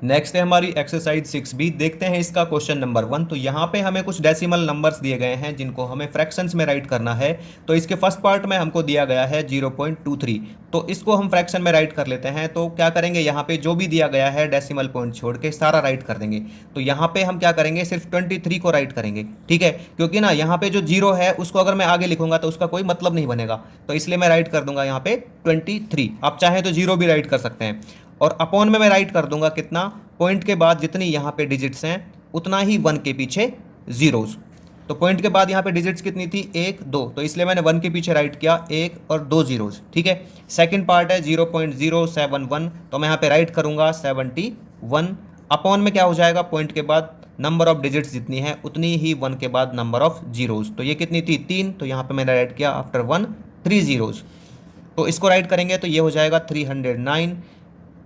Next है हमारी exercise 6B। देखते हैं इसका क्वेश्चन नंबर 1। तो यहाँ पे हमें कुछ डेसिमल नंबर्स दिए गए हैं जिनको हमें फ्रैक्शंस में राइट करना है। तो इसके फर्स्ट पार्ट में हमको दिया गया है 0.23। तो इसको हम फ्रैक्शन में राइट कर लेते हैं। तो क्या करेंगे, यहाँ पे जो भी दिया गया है डेसिमल पॉइंट छोड़ के सारा राइट कर देंगे। तो यहाँ पे हम क्या करेंगे, सिर्फ 23 को राइट करेंगे, ठीक है, क्योंकि ना यहाँ पे जो जीरो है उसको अगर मैं आगे लिखूंगा तो उसका कोई मतलब नहीं बनेगा। तो इसलिए मैं राइट कर दूंगा यहाँ पे 23। आप चाहे तो जीरो भी राइट कर सकते हैं। और अपॉन में मैं राइट कर दूंगा कितना, पॉइंट के बाद जितनी यहाँ पे डिजिट्स हैं उतना ही वन के पीछे जीरोस। तो पॉइंट के बाद यहाँ पे डिजिट्स कितनी थी, 1 2, तो इसलिए मैंने वन के पीछे राइट किया 1 और 2 जीरोस, ठीक है। सेकंड पार्ट है 0.071, तो मैं यहाँ पे राइट करूंगा 71। अपॉन में क्या हो जाएगा, पॉइंट के बाद नंबर ऑफ डिजिट्स जितनी है उतनी ही वन के बाद नंबर ऑफ जीरोस। तो ये कितनी थी, 3, तो यहाँ पे मैंने राइट किया आफ्टर 1 3 जीरोस। तो इसको राइट करेंगे तो ये हो जाएगा 309।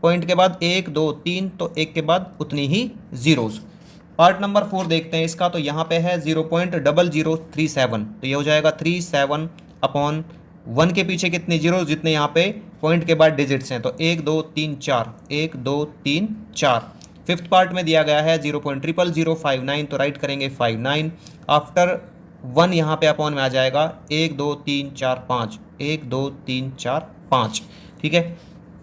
पॉइंट के बाद 1 2 3, तो एक के बाद उतनी ही जीरोस। पार्ट नंबर 4 देखते हैं इसका। तो यहाँ पे है 0.0037, तो ये हो जाएगा 37 अपॉन 1 के पीछे कितने जीरो, जितने यहाँ पे पॉइंट के बाद डिजिट्स हैं। तो 1 2 3 4, 1 2 3 4। फिफ्थ पार्ट में दिया गया है 0.00059, तो राइट करेंगे 59। आफ्टर 1 यहाँ पे अपॉन में आ जाएगा 1 2 3 4 5, 1 2 3 4 5, ठीक है।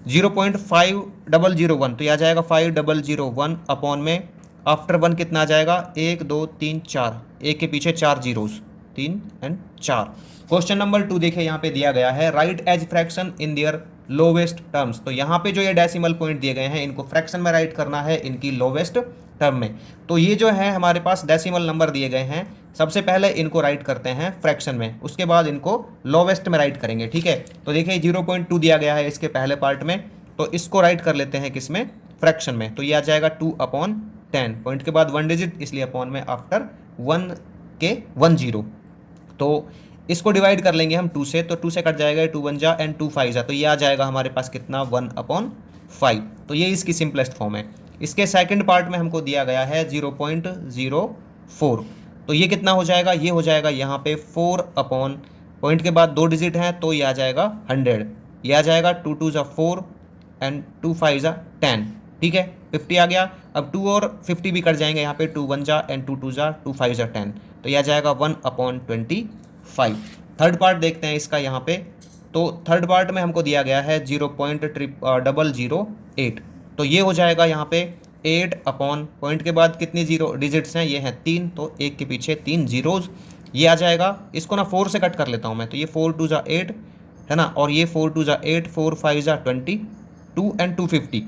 0.5001, तो यह आ जाएगा 5001 अपॉन में आफ्टर 1 कितना आ जाएगा, 1 2 3 4, एक के पीछे 4 जीरोस, 3 एंड 4। क्वेश्चन नंबर 2 देखिए, यहाँ पे दिया गया है right as fraction in their lowest terms. तो यहाँ पे जो ये डेसिमल पॉइंट दिए गए हैं इनको फ्रैक्शन में राइट करना है इनकी लोवेस्ट टर्म में। तो ये जो है हमारे पास डेसिमल नंबर दिए गए हैं, सबसे पहले इनको राइट करते हैं फ्रैक्शन में, उसके बाद इनको लोवेस्ट में राइट करेंगे, ठीक है। तो देखिए 0.2 दिया गया है इसके पहले पार्ट में, तो इसको राइट कर लेते हैं किसमें, फ्रैक्शन में। तो ये आ जाएगा 2/10, पॉइंट के बाद 1 डिजिट इसलिए अपॉन में आफ्टर 1 के 1 जीरो। तो इसको डिवाइड कर लेंगे हम 2 से, तो 2 से कट जाएगा, 2 1 जा एंड 2 5 जा, तो ये आ जाएगा हमारे पास कितना, 1/5। तो ये इसकी सिंपलेस्ट फॉर्म है। इसके सेकंड पार्ट में हमको दिया गया है 0.04, तो ये कितना हो जाएगा, ये हो जाएगा यहाँ पे 4 अपॉन, पॉइंट के बाद 2 डिजिट हैं तो ये आ जाएगा 100। ये आ जाएगा 2 2 जा 4 एंड 2 5 जा 10, ठीक है, 50 आ गया। अब 2 और 50 भी कट जाएंगे यहाँ पे, 2 1 जा एंड 2 2 जा 2 5 जा 10, तो यह आ जाएगा 1/25। थर्ड पार्ट देखते हैं इसका यहाँ पे। तो थर्ड पार्ट में हमको दिया गया है 0.008, तो ये हो जाएगा यहाँ पे 8 अपॉन, पॉइंट के बाद कितनी जीरो डिजिट्स हैं, ये हैं 3, तो एक के पीछे 3 जीरोज, ये आ जाएगा। इसको ना 4 से कट कर लेता हूँ मैं, तो ये 4 2 जा 8 है ना, और ये 4 2 जा 8, 4 5 जा 20, 2 एंड 250।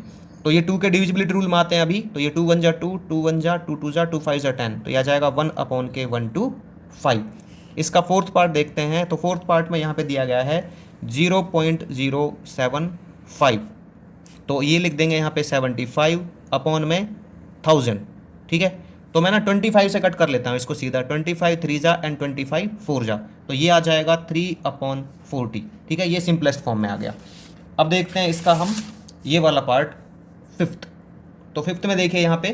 तो ये 2 के डिविजिबिलिटी रूल में आते हैं अभी, तो ये 2 1 जा 2, 2 1 जा 2 2 जा 2 5 जा 10, तो यह आ जाएगा 1/125। इसका फोर्थ पार्ट देखते हैं। तो फोर्थ पार्ट में यहाँ पे दिया गया है 0.075, तो ये लिख देंगे यहाँ पे 75 अपॉन में 1000, ठीक है। तो मैं ना 25 से कट कर लेता हूँ इसको सीधा, 25 3 जा एंड 25 4 जा, तो ये आ जाएगा 3/40, ठीक है। ये सिंपलेस्ट फॉर्म में आ गया। अब देखते हैं इसका हम ये वाला पार्ट, फिफ्थ। तो फिफ्थ में देखिए यहाँ पे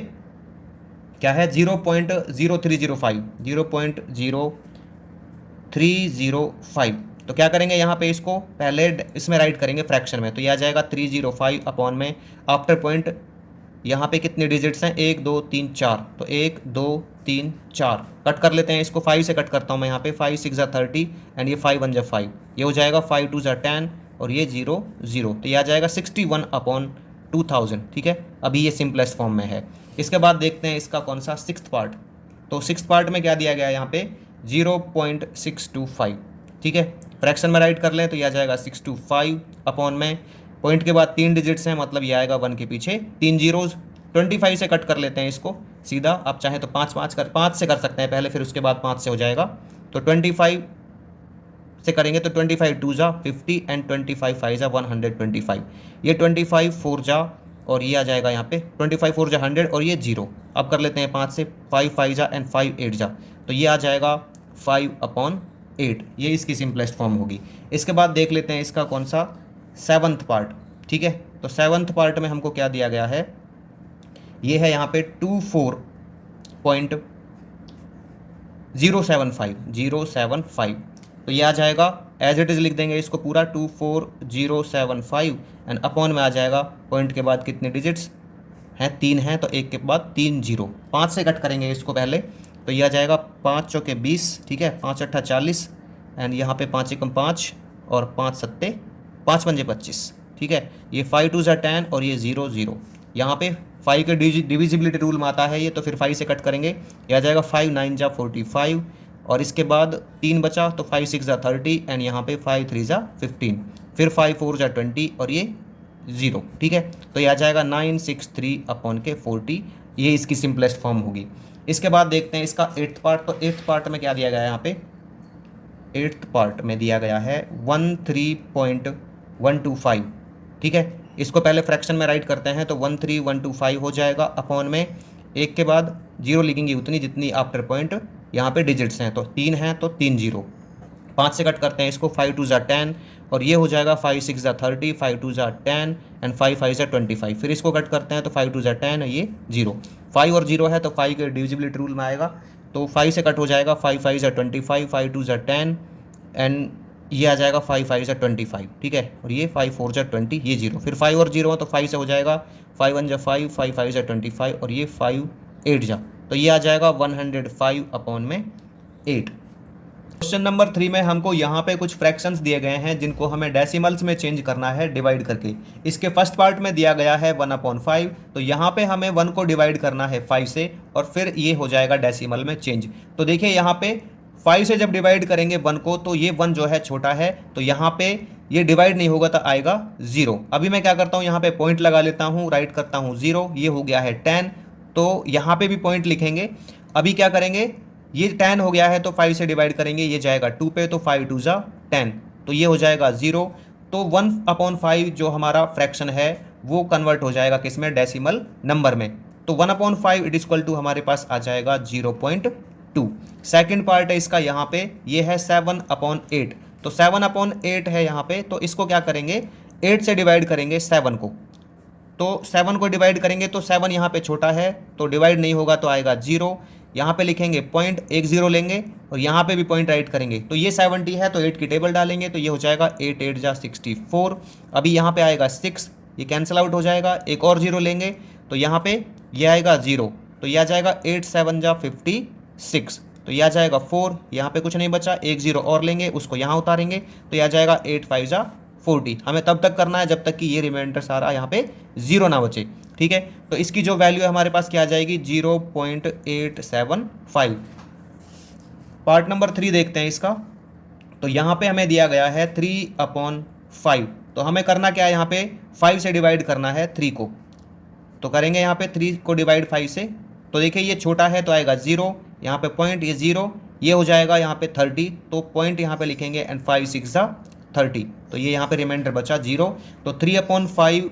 क्या है, 0.0305, 0.0305। तो क्या करेंगे यहाँ पे, इसको पहले इसमें राइट करेंगे फ्रैक्शन में, तो यह आ जाएगा 305 अपॉन में आफ्टर पॉइंट यहाँ पे कितने डिजिट्स हैं, 1 2 3 4, तो 1 2 3 4 कट कर लेते हैं इसको, 5 से कट करता हूँ मैं यहाँ पे, 5 6 जा 30 एंड ये 5 1 जा 5, ये हो जाएगा 5 2 जा 10 और ये 0 0, तो ये आ जाएगा 61/2000, ठीक है। अभी ये सिंपलेस्ट फॉर्म में है। इसके बाद देखते हैं इसका कौन सा, सिक्स्थ पार्ट। तो सिक्स्थ पार्ट में क्या दिया गया है यहाँ पे 0.625, ठीक है। फ्रैक्शन में राइट कर लें तो यह आ जाएगा 625 अपॉन में, पॉइंट के बाद 3 डिजिट्स हैं, मतलब ये आएगा 1 के पीछे 3 जीरोज। 25 से कट कर लेते हैं इसको सीधा, आप चाहें तो 5 से कर सकते हैं पहले, फिर उसके बाद 5 से हो जाएगा। तो 25 से करेंगे तो 25 2 जा 50 एंड 25 5 जा 125, ये 25 4 जा और ये आ जाएगा यहाँ पे 25 4 जा 100 और ये 0। अब कर लेते हैं 5 से, 5 5 जा एंड 5 8 जा, तो ये आ जाएगा 5/8, ये इसकी सिंपलेस्ट फॉर्म होगी। इसके बाद देख लेते हैं इसका कौन सा, सेवन्थ पार्ट, ठीक है। तो सेवन्थ पार्ट में हमको क्या दिया गया है, ये है यहाँ पे 24.075, तो ये आ जाएगा एज इट इज़ लिख देंगे इसको पूरा 24075 एंड अपॉन में आ जाएगा पॉइंट के बाद कितने डिजिट्स है 3 है, तो एक के बाद 3 जीरो, 5 से कट करेंगे इसको पहले, तो यह आ जाएगा 5 चौके 20, ठीक है, 5 अट्ठा 40, एंड यहाँ पे 5 एकम 5 और 5 सत्ते 5 पंजे 25, ठीक है। ये 5 टू ज़ा 10 और ये 0 0, यहाँ पे 5 के डिविजिबिलिटी रूल में आता है ये, तो फिर 5 से कट करेंगे, यह आ जाएगा 5 9 जा 45, और इसके बाद 3 बचा तो 5 6 जा 30, एंड यहाँ पे 5 3 जा 15, फिर 5 4 जा 20 और ये 0, ठीक है। तो ये आ जाएगा 963 अपॉन के 40, ये इसकी सिंपलेस्ट फॉर्म होगी। इसके बाद देखते हैं इसका 8th पार्ट। तो 8th पार्ट में क्या दिया गया है यहाँ पे, 8th पार्ट में दिया गया है 13.125, ठीक है। इसको पहले फ्रैक्शन में राइट करते हैं, तो 13125 हो जाएगा, अपॉन में एक के बाद जीरो लिखेंगे उतनी जितनी आफ्टर पॉइंट यहाँ पे डिजिट्स हैं, तो 3 हैं तो 3 जीरो, 5 से कट करते हैं इसको, 5 टू ज़ा 10 और ये हो जाएगा 5 6 ज़ा 30, 5 टू ज़ा 10 एंड 5 5 ज़ा 25, फिर इसको कट करते हैं तो 5 टू ज़ा 10 ये 0, 5 और 0 है तो 5 के डिविजिबिलिटी रूल में आएगा, तो 5 से कट हो जाएगा, 5 5 ज़ा 25, 5 टू ज़ा 10 एंड ये आ जाएगा 5 5 ज़ा 25, ठीक है, और ये 5 4 ज़ा 20, ये 0, फिर 5 और 0 है तो 5 से हो जाएगा, 5 1 ज़ा 5, 5 5 ज़ा 25 और ये 5 8 जा, तो ये आ जाएगा 105 अपॉन में 8। क्वेश्चन नंबर 3 में हमको यहाँ पे कुछ फ्रैक्शंस दिए गए हैं जिनको हमें डेसिमल्स में चेंज करना है डिवाइड करके। इसके फर्स्ट पार्ट में दिया गया है 1/5, तो यहाँ पे हमें 1 को डिवाइड करना है 5 से और फिर ये हो जाएगा डेसिमल में चेंज। तो देखिए यहाँ पे 5 से जब डिवाइड करेंगे 1 को, तो ये 1 जो है छोटा है, तो यहाँ पे ये डिवाइड नहीं होगा तो आएगा 0। अभी मैं क्या करता हूँ, यहाँ पे पॉइंट लगा लेता हूँ, राइट करता हूँ 0, ये हो गया है 10, तो यहाँ पे भी पॉइंट लिखेंगे। अभी क्या करेंगे, ये 10 हो गया है तो 5 से डिवाइड करेंगे, ये जाएगा 2 पे, तो 5 2 ज़ा 10, तो ये हो जाएगा 0। तो 1/5 जो हमारा फ्रैक्शन है वो कन्वर्ट हो जाएगा किसमें, डेसिमल नंबर में, तो 1/5 इट इक्वल टू हमारे पास आ जाएगा 0.2। सेकेंड पार्ट है इसका, यहाँ पे ये है 7/8, तो 7/8 है यहाँ पे, तो इसको क्या करेंगे, 8 से डिवाइड करेंगे 7 को, तो 7 को डिवाइड करेंगे तो 7 यहाँ पे छोटा है तो डिवाइड नहीं होगा तो आएगा 0। यहाँ पे लिखेंगे पॉइंट, एक 0 लेंगे और यहाँ पे भी पॉइंट राइट करेंगे, तो ये 70 है तो 8 की टेबल डालेंगे, तो ये हो जाएगा 8 8 जा 64। अभी यहाँ पे आएगा 6, ये कैंसिल आउट हो जाएगा, एक और 0 लेंगे तो यहाँ पे ये आएगा 0, तो ये आ जाएगा 8 7 जा 56, तो ये आ जाएगा 4, यहाँ पे कुछ नहीं बचा, एक 0 और लेंगे उसको यहाँ उतारेंगे, तो ये आ जाएगा 8 5 जा 40। हमें तब तक करना है जब तक कि ये रिमाइंडर सारा यहाँ पे 0 ना बचे, ठीक है। तो इसकी जो वैल्यू है हमारे पास क्या आ जाएगी, 0.875। पार्ट नंबर 3 देखते हैं इसका। तो यहाँ पे हमें दिया गया है 3/5, तो हमें करना क्या है, यहाँ पे 5 से डिवाइड करना है 3 को, तो करेंगे यहाँ पे 3 को डिवाइड 5 से, तो देखिए ये छोटा है तो आएगा 0, यहाँ पे पॉइंट, ये 0, ये हो जाएगा यहाँ पे 30, तो पॉइंट यहाँ पे लिखेंगे एंड 5 6 जा 30, तो ये यहाँ पे रिमाइंडर बचा 0, तो 3/5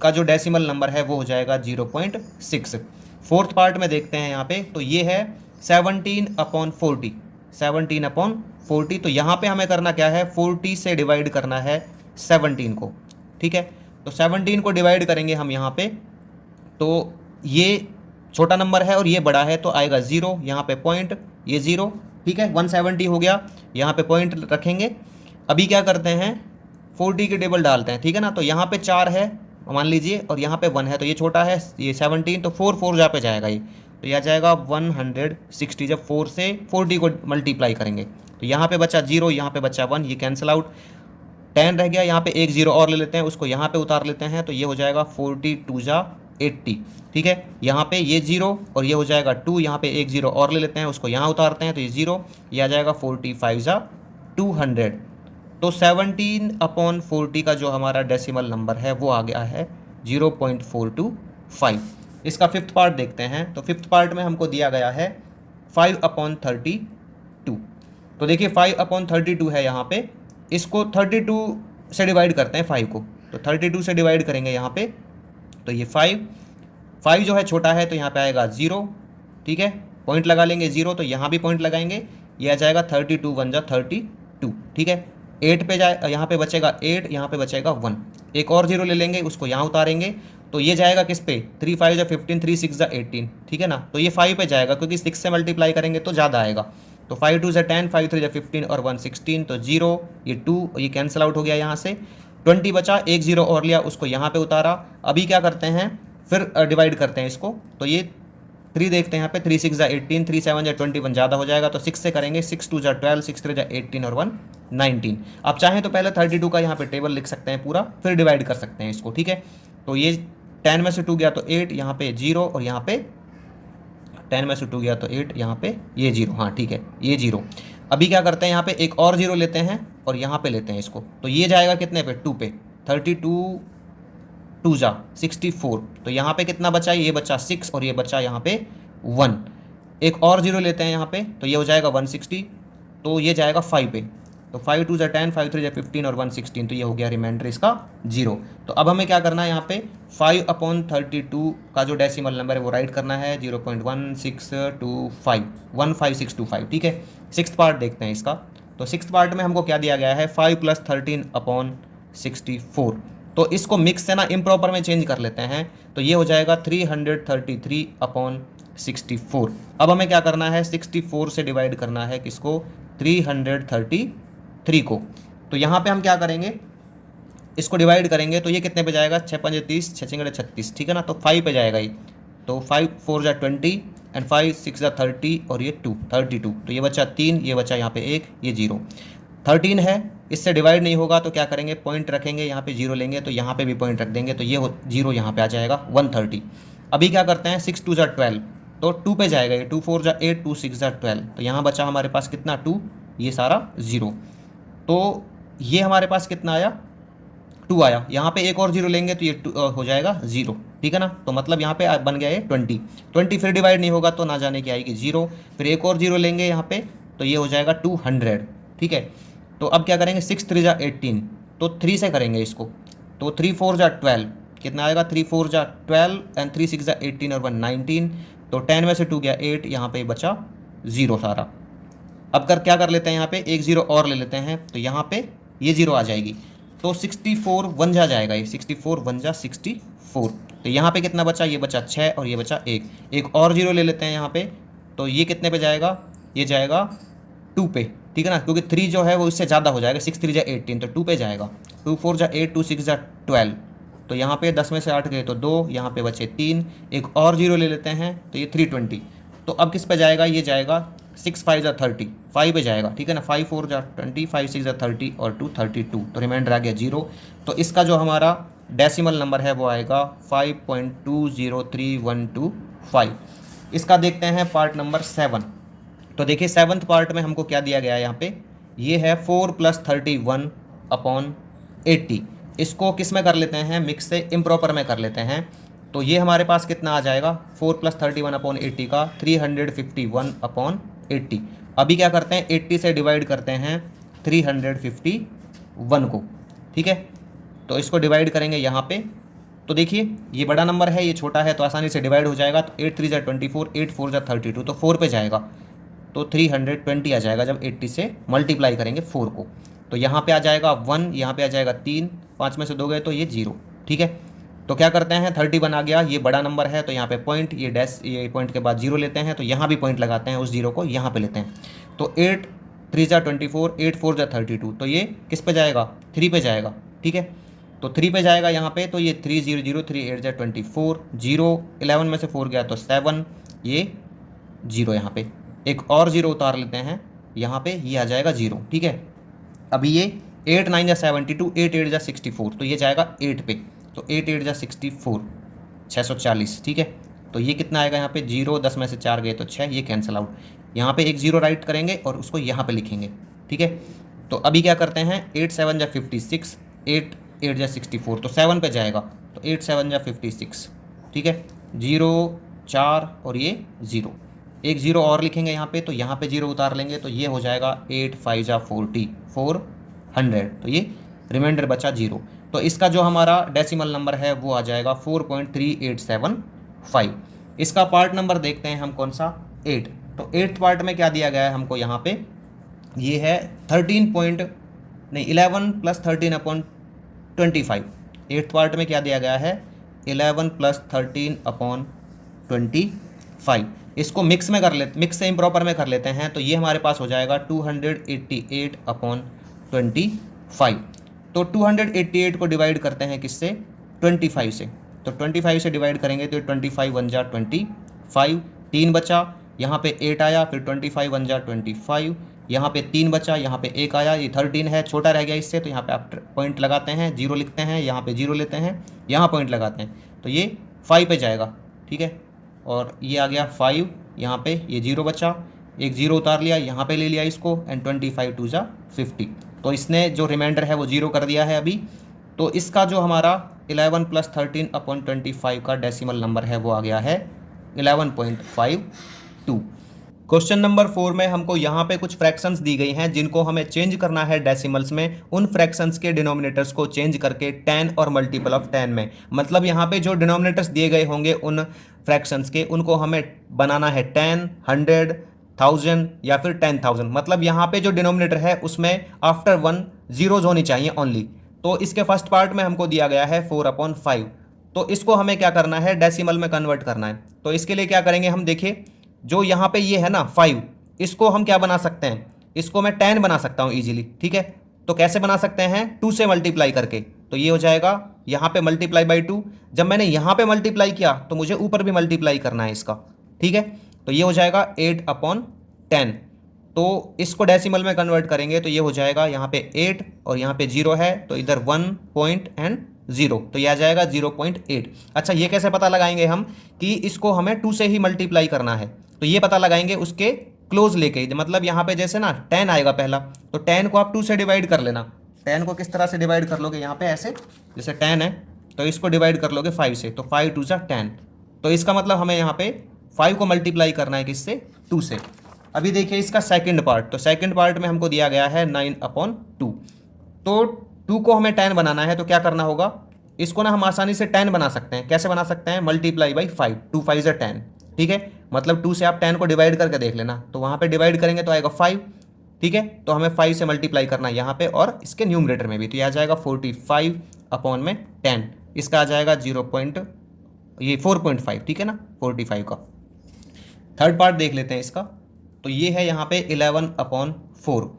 का जो डेसिमल नंबर है वो हो जाएगा 0.6। फोर्थ पार्ट में देखते हैं यहाँ पे, तो ये है 17/40, 17/40, तो यहाँ पे हमें करना क्या है, 40 से डिवाइड करना है 17 को, ठीक है। तो 17 को डिवाइड करेंगे हम यहाँ पे, तो ये छोटा नंबर है और ये बड़ा है तो आएगा 0, यहाँ पे पॉइंट, ये 0, ठीक है, 170 हो गया, यहाँ पे पॉइंट रखेंगे। अभी क्या करते हैं, 40 की टेबल डालते हैं, ठीक है ना, तो यहाँ पे 4 है मान लीजिए और यहाँ पे 1 है, तो ये छोटा है, ये 17, तो 4 4 जहाँ पे जाएगा ये, तो यह जाएगा 160, जब 4 से 40 को मल्टीप्लाई करेंगे तो यहाँ पे बचा 0, यहाँ पे बचा 1, ये कैंसिल आउट, 10 रह गया, यहाँ पे एक 0 और ले लेते हैं, उसको यहाँ पे उतार लेते हैं, तो ये हो जाएगा 42 जा 80, ठीक है। यहाँ पे ये 0 और ये हो जाएगा 2, यहाँ पे एक 0 और ले लेते हैं, उसको यहाँ उतारते हैं, तो ये 0, ये आ जाएगा 45 जा 200। तो 17/40 का जो हमारा डेसिमल नंबर है वो आ गया है 0.425। इसका फिफ्थ पार्ट देखते हैं। तो फिफ्थ पार्ट में हमको दिया गया है 5/32। तो देखिए 5/32 है यहाँ पे, इसको 32 से डिवाइड करते हैं 5 को, तो 32 से डिवाइड करेंगे यहाँ पे, तो ये 5 जो है छोटा है तो यहाँ पे आएगा 0, ठीक है, पॉइंट लगा लेंगे 0, तो यहाँ भी पॉइंट लगाएंगे, ये आ जाएगा 32 1 जा 32, ठीक है। 8 पे जाए, यहाँ पे बचेगा 8, यहाँ पे बचेगा 1, एक और 0 ले लेंगे, उसको यहाँ उतारेंगे, तो ये जाएगा किस पे, 3 5 जा 15, 3 6 जा 18, ठीक है ना, तो ये 5 पे जाएगा क्योंकि 6 से मल्टीप्लाई करेंगे तो ज़्यादा आएगा, तो 5 2 जा 10, 5 3 जा 15 और 1 16, तो 0, ये 2, ये कैंसिल आउट हो गया, यहाँ से 20 बचा, एक 0 और लिया, उसको यहाँ पे उतारा। अभी क्या करते हैं, फिर डिवाइड करते हैं इसको, तो ये 3 देखते हैं यहाँ पे, 3 6 जा 18, 3 7 जा 21 ज़्यादा हो जाएगा, तो 6 से करेंगे, 6 2 जा 12, 6 3 जा 18 और 1 19। आप चाहें तो पहले 32 का यहाँ पे टेबल लिख सकते हैं पूरा, फिर डिवाइड कर सकते हैं इसको, ठीक है। तो ये 10 में से 2 गया तो 8, यहाँ पे 0, और यहाँ पे 10 में से 2 गया तो 8, यहाँ पे ये 0, हाँ ठीक है, ये 0। अभी क्या करते हैं, यहाँ पे एक और 0 लेते हैं और यहाँ पे लेते हैं इसको, तो ये जाएगा कितने पे, 2 पे, 32 2 जा 64, तो यहाँ पे कितना बचा, ये बचा 6 और ये बचा यहाँ पे 1। एक और 0 लेते हैं यहाँ पे, तो ये हो जाएगा 160, तो ये जाएगा 5 पे, तो 5 2 जा 10, 5 3 जा 15 और 116, तो ये हो गया रिमाइंडर इसका 0। तो अब हमें क्या करना है, यहाँ पे 5/32 का जो डेसिमल नंबर है वो राइट करना है 0.1625, 15625, ठीक है। सिक्स्थ पार्ट देखते हैं इसका। तो सिक्स्थ पार्ट में हमको क्या दिया गया है, 5 + 13/64। तो इसको मिक्स से ना इम्प्रॉपर में चेंज कर लेते हैं, तो ये हो जाएगा 333/64। अब हमें क्या करना है, 64 से डिवाइड करना है किसको, 333 को। तो यहाँ पे हम क्या करेंगे, इसको डिवाइड करेंगे तो ये कितने पे जाएगा, 6 5 30, 6 6 36, ठीक है ना। तो 5 पे जाएगा ये, तो 5 4 जा 20 एंड 5 6 जा 30 और ये 2 32, तो ये बचा 3, ये बचा यहाँ पे 1, ये 0। 13 है, इससे डिवाइड नहीं होगा तो क्या करेंगे, पॉइंट रखेंगे, यहाँ पे 0 लेंगे तो यहाँ पे भी पॉइंट रख देंगे, तो ये 0 यहाँ पे आ जाएगा 130। अभी क्या करते हैं, 6 2 जा 12, तो 2 पे जाएगा ये, 2 4 जा 8, 2 6 जा 12, तो यहाँ बचा हमारे पास कितना 2, ये सारा 0। तो ये हमारे पास कितना आया, 2 आया। यहाँ पे एक और 0 लेंगे तो ये हो जाएगा 0, ठीक है ना। तो मतलब यहाँ पे बन गया ये 20 फिर डिवाइड नहीं होगा तो ना जाने की आएगी 0, फिर एक और 0 लेंगे यहाँ पे तो ये हो जाएगा 200, ठीक है। तो अब क्या करेंगे, 6 3 जा 18, तो 3 से करेंगे इसको, तो 3 4 जा 12, कितना आएगा, 3 4 जा 12 एंड 3 6 जा 18 और 1 19, तो 10 में से 2 गया 8, यहाँ पे बचा 0 सारा। अब क्या कर लेते हैं, यहाँ पे एक 0 और ले लेते हैं, तो यहाँ पे ये 0 आ जाएगी, तो 64 1 जा जाएगा, ये 64 1 जा 64, तो यहाँ पे कितना बचा, ये बचा 6 और ये बचा 1। एक और 0 ले लेते हैं यहाँ पे, तो ये कितने पे जाएगा, ये जाएगा 2 पे, ठीक है ना, क्योंकि 3 जो है वो इससे ज़्यादा हो जाएगा, 6 3 जा 18, तो 2 पे जाएगा। 2 4 जा 8, 2 6 जा 12, तो यहाँ पे 10 में से 8 गए तो 2, यहाँ पे बचे 3, एक और 0 ले लेते हैं तो ये 320। तो अब किस पे जाएगा, ये जाएगा 6 5 जा 30, 5 पे जाएगा, ठीक है ना। 5 4 जा 20, 5 6 जा 30 और 2 32, तो रिमाइंडर आ गया 0। तो इसका जो हमारा डेसिमल नंबर है वो आएगा 5.203125। इसका देखते हैं पार्ट नंबर 7। तो देखिए 7th पार्ट में हमको क्या दिया गया है, यहाँ पे ये है 4 + 31/80। इसको किस में कर लेते हैं, मिक्स से इम्प्रॉपर में कर लेते हैं। तो ये हमारे पास कितना आ जाएगा, 4 + 31/80 का 351/80। अभी क्या करते हैं, 80 से डिवाइड करते हैं 351 को, ठीक है। तो इसको डिवाइड करेंगे यहाँ पे, तो देखिए ये बड़ा नंबर है, ये छोटा है, तो आसानी से डिवाइड हो जाएगा। तो 8 3 जा 24, 8 4 जा 32, तो 4 पे जाएगा, तो 320 आ जाएगा जब 80 से मल्टीप्लाई करेंगे 4 को। तो यहाँ पे आ जाएगा 1, यहाँ पे आ जाएगा 3, 5 में से 2 गए तो ये 0, ठीक है। तो क्या करते हैं, 31 आ गया, ये बड़ा नंबर है तो यहाँ पे पॉइंट, ये डैश, ये पॉइंट के बाद 0 लेते हैं, तो यहाँ भी पॉइंट लगाते हैं, उस 0 को यहाँ पे लेते हैं। तो 8 3 जा 24, 8 4 जा 32, तो ये किस पे जाएगा, 3 पे जाएगा, ठीक है। तो 3 पे जाएगा यहाँ पे, तो ये 3 0 0, 3 8 जा 24, 0 11 में से 4 गया तो 7, ये 0 यहाँ पे। एक और 0 उतार लेते हैं यहाँ पे, ये आ जाएगा 0, ठीक है। अभी ये 8 9 जा 72, 8 8 जा 64, तो ये जाएगा 8 पे, तो 8 8 जा 64, 640, ठीक है। तो ये कितना आएगा यहाँ पे, 0 10 में से 4 गए तो 6, ये कैंसिल आउट। यहाँ पे एक 0 राइट करेंगे और उसको यहाँ पे लिखेंगे, ठीक है। तो अभी क्या करते हैं, 8 7 जा 56, 8 8 जा 64, तो 7 पे जाएगा, तो 8 7 जा 56, ठीक है। 0 4 और ये 0, एक 0 और लिखेंगे यहाँ पे, तो यहाँ पे 0 उतार लेंगे, तो ये हो जाएगा 8 5 जा 40, 400, तो ये रिमाइंडर बचा 0। तो इसका जो हमारा डेसिमल नंबर है वो आ जाएगा 4.3875। इसका पार्ट नंबर देखते हैं हम कौन सा, 8। तो 8th पार्ट में क्या दिया गया है हमको, यहाँ पे ये है 11 + 13/25। 8th पार्ट में क्या दिया गया है, 11 + 13/25। इसको मिक्स में कर लेते, मिक्स से इम्प्रॉपर में कर लेते हैं, तो ये हमारे पास हो जाएगा 288/25। तो 288 को डिवाइड करते हैं किससे, 25 से, तो 25 से डिवाइड करेंगे तो 25 वन जा 25, 3 बचा, यहाँ पे 8 आया, फिर 25 वन जा 25, यहाँ पे 3 बचा, यहाँ पे 1 आया, ये 13 है, छोटा रह गया इससे, तो यहाँ पे आप पॉइंट लगाते हैं, 0 लिखते हैं, यहाँ पे 0 लेते हैं, यहाँ पॉइंट लगाते हैं, तो ये 5 पे जाएगा, ठीक है। और ये आ गया 5, यहाँ पे ये 0 बचा, एक 0 उतार लिया, यहाँ पे ले लिया इसको, एंड 25 टू जा 50, तो इसने जो रिमाइंडर है वो 0 कर दिया है अभी। तो इसका जो हमारा 11 + 13/25 का डेसिमल नंबर है वो आ गया है 11.52। क्वेश्चन नंबर 4 में हमको यहाँ पे कुछ फ्रैक्शंस दी गई हैं जिनको हमें चेंज करना है डेसिमल्स में, उन फ्रैक्शंस के डिनोमिनेटर्स को चेंज करके 10 और मल्टीपल ऑफ 10 में। मतलब यहाँ पे जो डिनोमिनेटर्स दिए गए होंगे उन फ्रैक्शंस के, उनको हमें बनाना है 10, 100, 1000 या फिर 10,000। मतलब यहाँ पे जो डिनोमिनेटर है उसमें आफ्टर 1 जीरोज होनी चाहिए ओनली। तो इसके फर्स्ट पार्ट में हमको दिया गया है 4/5, तो इसको हमें क्या करना है, डेसिमल में कन्वर्ट करना है। तो इसके लिए क्या करेंगे हम, देखिए जो यहाँ पे ये है ना 5, इसको हम क्या बना सकते हैं, इसको मैं 10 बना सकता हूँ इजीली, ठीक है। तो कैसे बना सकते हैं, 2 से मल्टीप्लाई करके, तो ये हो जाएगा यहाँ पे मल्टीप्लाई बाई 2। जब मैंने यहाँ पे मल्टीप्लाई किया तो मुझे ऊपर भी मल्टीप्लाई करना है इसका, ठीक है। तो ये हो जाएगा 8/10। तो इसको डेसिमल में कन्वर्ट करेंगे तो ये हो जाएगा यहाँ पे 8 और यहाँ पे 0 है, तो इधर 1 पॉइंट एंड 0, तो ये आ जाएगा 0.8। अच्छा, ये कैसे पता लगाएंगे हम कि इसको हमें 2 से ही मल्टीप्लाई करना है, तो ये पता लगाएंगे उसके क्लोज लेके। मतलब यहाँ पे जैसे ना 10 आएगा पहला, तो 10 को आप 2 से डिवाइड कर लेना। 10 को किस तरह से डिवाइड कर लोगे, यहाँ पे ऐसे, जैसे 10 है तो इसको डिवाइड कर लोगे 5 से, तो 5 2 जा 10। तो इसका मतलब हमें यहाँ पे 5 को मल्टीप्लाई करना है किससे, 2 से। अभी देखिए इसका सेकंड पार्ट, तो सेकंड पार्ट में हमको दिया गया है 9/2। तो 2 को हमें 10 बनाना है, तो क्या करना होगा, इसको ना हम आसानी से 10 बना सकते हैं। कैसे बना सकते हैं, मल्टीप्लाई बाई 5, 2 5 जा 10, ठीक है। मतलब 2 से आप 10 को डिवाइड करके देख लेना, तो वहाँ पे डिवाइड करेंगे तो आएगा 5, ठीक है। तो हमें 5 से मल्टीप्लाई करना है यहाँ पे और इसके न्यूमरेटर में भी, तो ये आ जाएगा 45/10। इसका आ जाएगा 4.5, ठीक है ना, 45 का। थर्ड पार्ट देख लेते हैं इसका, तो ये है यहाँ पे 11/4।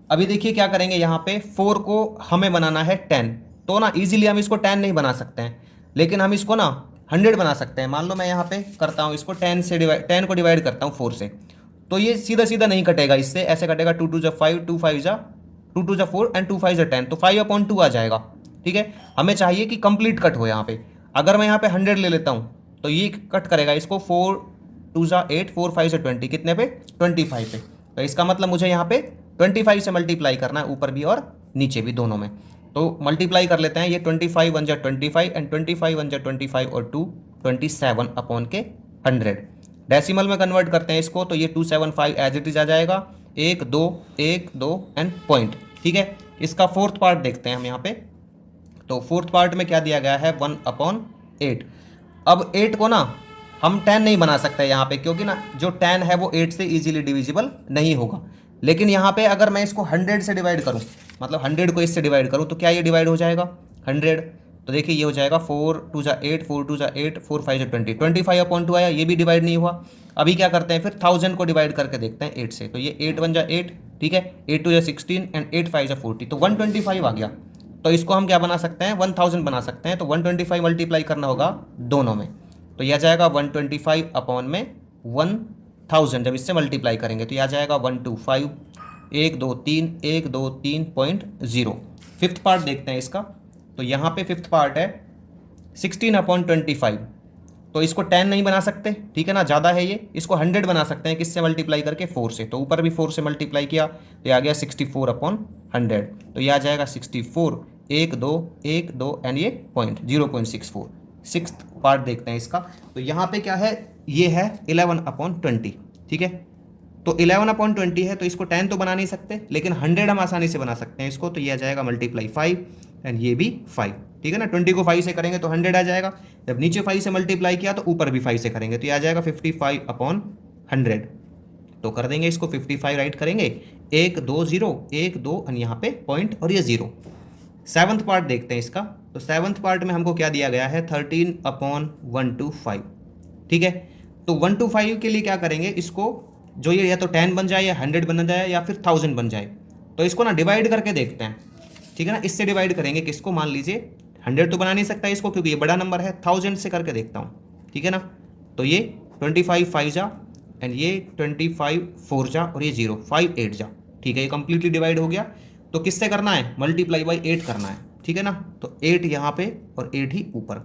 अभी देखिए क्या करेंगे, यहाँ पे 4 को हमें बनाना है 10, तो ना इजीली हम इसको 10 नहीं बना सकते हैं, लेकिन हम इसको ना 100 बना सकते हैं। मान लो मैं यहाँ पे करता हूँ इसको 10 को डिवाइड करता हूँ 4 से, तो ये सीधा सीधा नहीं कटेगा, इससे ऐसे कटेगा 2 2 जा 5, 2 5 जा 2 2 जा 4 एंड 2 5 जा 10, तो 5/2 आ जाएगा, ठीक है। हमें चाहिए कि कंप्लीट कट हो यहाँ पे। अगर मैं यहाँ पे 100 ले लेता हूँ तो ये कट करेगा इसको, 4 2 जा 8, 4 5 जा 20, कितने पे, 25 पे। तो इसका मतलब मुझे यहाँ पे 25 से मल्टीप्लाई करना है, ऊपर भी और नीचे भी दोनों में। तो मल्टीप्लाई कर लेते हैं, ये 25 1 जा 25 एंड 25 1 जा 25 और 2 27/100। डेसिमल में कन्वर्ट करते हैं इसको, तो ये 275 एज इट इज आ जाएगा, 1 2 1 2 एंड पॉइंट, ठीक है। इसका फोर्थ पार्ट देखते हैं हम यहाँ पे, तो फोर्थ पार्ट में क्या दिया गया है, 1/8। अब 8 को ना हम 10 नहीं बना सकते यहाँ पे, क्योंकि ना जो 10 है वो 8 से इजीली डिविजिबल नहीं होगा। लेकिन यहाँ पे अगर मैं इसको 100 से डिवाइड करूँ, मतलब 100 को इससे डिवाइड करूँ, तो क्या ये डिवाइड हो जाएगा 100। तो देखिए ये हो जाएगा 4 2 जा 8, 4 2 जा 8, 4 5 जा 20, 25/2 आया, ये भी डिवाइड नहीं हुआ। अभी क्या करते हैं फिर 1000 को डिवाइड करके देखते हैं 8 से, तो ये 8 1 जा 8, ठीक है, 8 2 जा 16 एंड 8 5 जा 40, तो 125 आ गया। तो इसको हम क्या बना सकते हैं, 1000 बना सकते हैं। तो 125 मल्टीप्लाई करना होगा दोनों में, तो यह आ जाएगा 125/1000। जब इससे मल्टीप्लाई करेंगे तो यह आ जाएगा 125 1 2 3 1 2 3.0। फिफ्थ पार्ट देखते हैं इसका, तो यहाँ पे फिफ्थ पार्ट है 16/25। तो इसको 10 नहीं बना सकते, ठीक है ना, ज़्यादा है ये, इसको 100 बना सकते हैं, किससे मल्टीप्लाई करके, 4 से। तो ऊपर भी 4 से मल्टीप्लाई किया तो ये आ गया 64/100, तो ये आ जाएगा 64 1 2 1 2 एंड ये पॉइंट 0.64। सिक्स्थ पार्ट देखते हैं इसका, तो यहाँ पे क्या है, ये है 11/20, ठीक है। तो 11/20 है, तो इसको 10 तो बना नहीं सकते, लेकिन 100 हम आसानी से बना सकते हैं इसको। तो ये आ जाएगा मल्टीप्लाई 5 एंड ये भी 5, ठीक है ना। 20 को 5 से करेंगे तो 100 आ जाएगा। जब नीचे 5 से मल्टीप्लाई किया तो ऊपर भी 5 से करेंगे तो ये आ जाएगा 55/100। तो कर देंगे इसको 55 राइट करेंगे, 1 2 0 1 2 एंड यहाँ पे पॉइंट और ये 0। सेवन्थ पार्ट देखते हैं इसका, तो सेवन्थ पार्ट में हमको क्या दिया गया है, 13/125, ठीक है। तो 125 के लिए क्या करेंगे, इसको जो ये या तो 10 बन जाए या 100 बन जाए या फिर 1000 बन जाए, तो इसको ना डिवाइड करके देखते हैं, ठीक है ना। इससे डिवाइड करेंगे किसको, मान लीजिए 100 तो बना नहीं सकता इसको क्योंकि ये बड़ा नंबर है, 1000 से करके देखता हूँ, ठीक है ना। तो ये 25 5 जा एंड ये 25 4 जा और ये 0 5 8 जा, ठीक है। ये कंप्लीटली डिवाइड हो गया। तो किससे करना है, मल्टीप्लाई बाई 8 करना है, ठीक है ना। तो 8 यहाँ पे और 8 ही ऊपर,